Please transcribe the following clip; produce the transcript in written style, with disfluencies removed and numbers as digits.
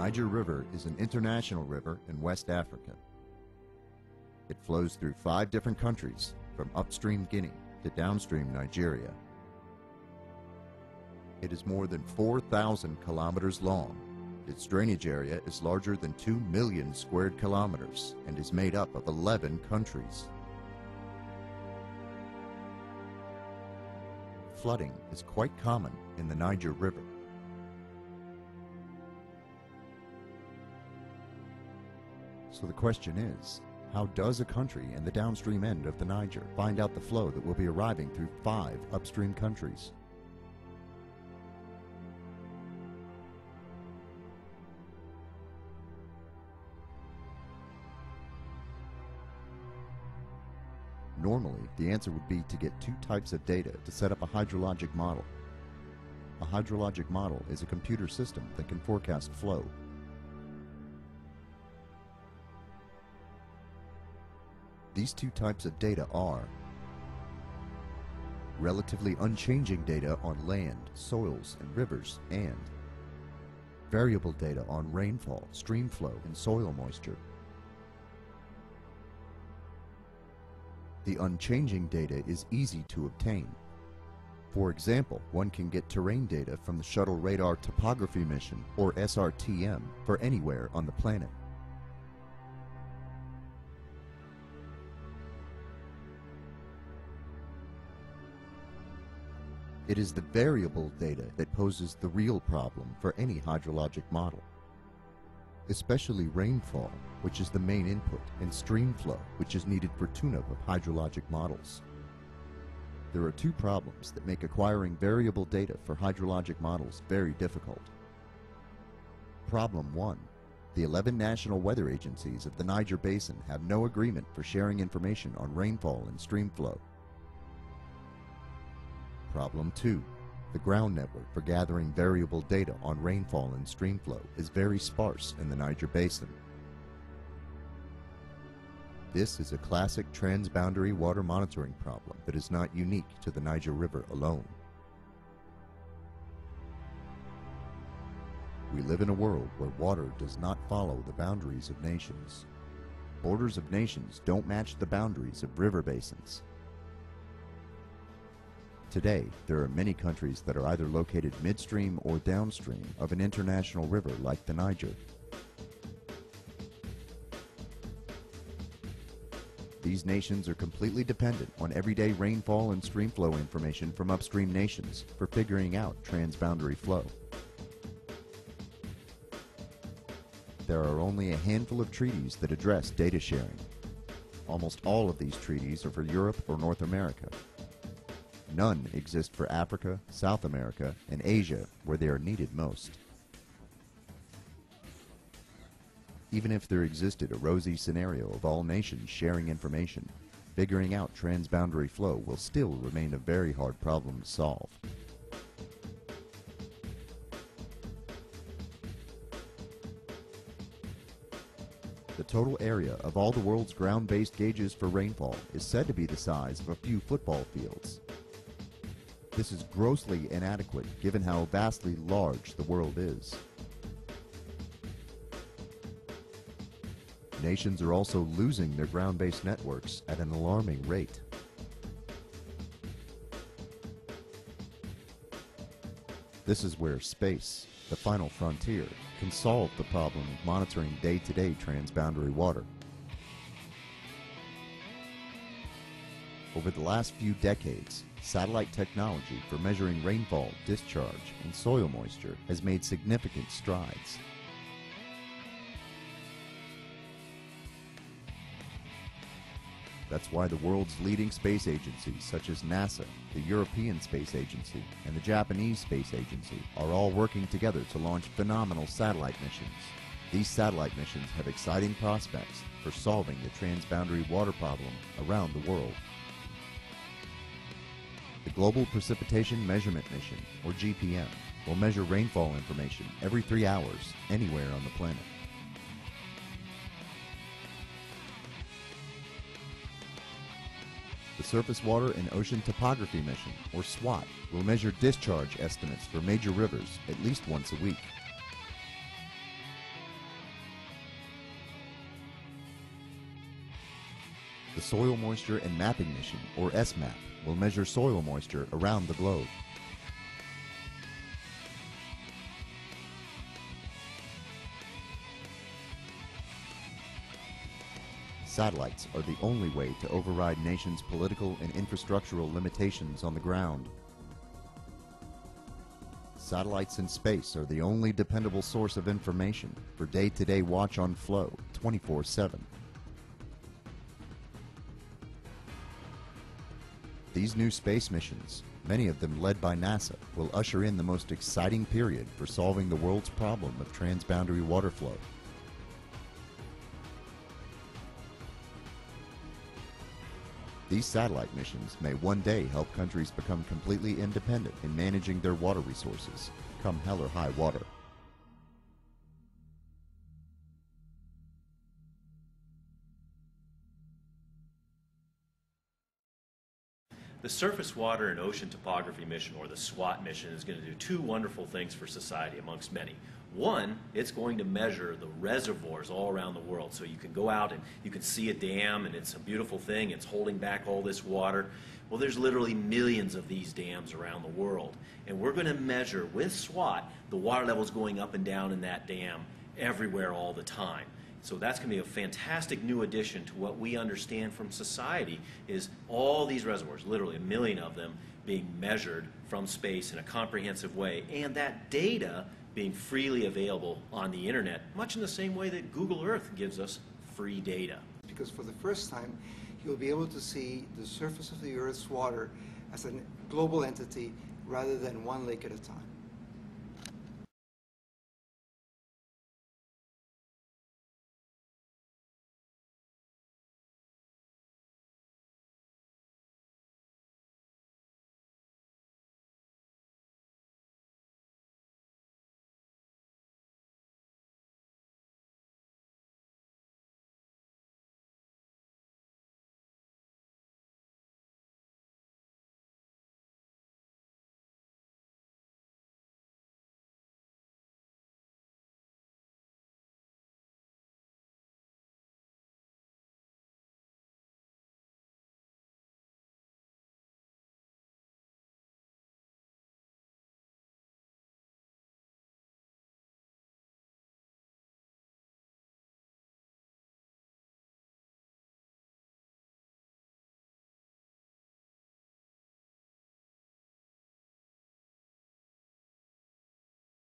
Niger River is an international river in West Africa. It flows through 5 different countries, from upstream Guinea to downstream Nigeria. It is more than 4,000 kilometers long. Its drainage area is larger than 2 million square kilometers and is made up of 11 countries. Flooding is quite common in the Niger River. So the question is, how does a country in the downstream end of the Niger find out the flow that will be arriving through 5 upstream countries? Normally, the answer would be to get 2 types of data to set up a hydrologic model. A hydrologic model is a computer system that can forecast flow. These 2 types of data are relatively unchanging data on land, soils, and rivers, and variable data on rainfall, stream flow, and soil moisture. The unchanging data is easy to obtain. For example, one can get terrain data from the Shuttle Radar Topography Mission, or SRTM, for anywhere on the planet. It is the variable data that poses the real problem for any hydrologic model, especially rainfall, which is the main input, and stream flow, which is needed for tune-up of hydrologic models. There are 2 problems that make acquiring variable data for hydrologic models very difficult. Problem 1. The 11 national weather agencies of the Niger Basin have no agreement for sharing information on rainfall and stream flow. Problem 2. The ground network for gathering variable data on rainfall and stream flow is very sparse in the Niger Basin. This is a classic transboundary water monitoring problem that is not unique to the Niger River alone. We live in a world where water does not follow the boundaries of nations. Borders of nations don't match the boundaries of river basins. Today, there are many countries that are either located midstream or downstream of an international river like the Niger. These nations are completely dependent on everyday rainfall and stream flow information from upstream nations for figuring out transboundary flow. There are only a handful of treaties that address data sharing. Almost all of these treaties are for Europe or North America. None exist for Africa, South America, and Asia, where they are needed most. Even if there existed a rosy scenario of all nations sharing information, figuring out transboundary flow will still remain a very hard problem to solve. The total area of all the world's ground-based gauges for rainfall is said to be the size of a few football fields. This is grossly inadequate given how vastly large the world is. Nations are also losing their ground-based networks at an alarming rate. This is where space, the final frontier, can solve the problem of monitoring day-to-day transboundary water. Over the last few decades, satellite technology for measuring rainfall, discharge, and soil moisture has made significant strides. That's why the world's leading space agencies such as NASA, the European Space Agency, and the Japanese Space Agency are all working together to launch phenomenal satellite missions. These satellite missions have exciting prospects for solving the transboundary water problem around the world. The Global Precipitation Measurement Mission, or GPM, will measure rainfall information every 3 hours anywhere on the planet. The Surface Water and Ocean Topography Mission, or SWOT, will measure discharge estimates for major rivers at least once a week. Soil Moisture and Mapping Mission, or SMAP, will measure soil moisture around the globe. Satellites are the only way to override nations' political and infrastructural limitations on the ground. Satellites in space are the only dependable source of information for day-to-day watch on flow 24/7. These new space missions, many of them led by NASA, will usher in the most exciting period for solving the world's problem of transboundary water flow. These satellite missions may one day help countries become completely independent in managing their water resources, come hell or high water. The Surface Water and Ocean Topography Mission, or the SWOT mission, is going to do two wonderful things for society, amongst many. One, it's going to measure the reservoirs all around the world. So you can go out and you can see a dam, and it's a beautiful thing. It's holding back all this water. Well, there's literally millions of these dams around the world. And we're going to measure with SWOT the water levels going up and down in that dam everywhere all the time. So that's going to be a fantastic new addition to what we understand from society, is all these reservoirs, literally a million of them, being measured from space in a comprehensive way, and that data being freely available on the internet, much in the same way that Google Earth gives us free data. Because for the first time, you'll be able to see the surface of the Earth's water as a global entity rather than one lake at a time.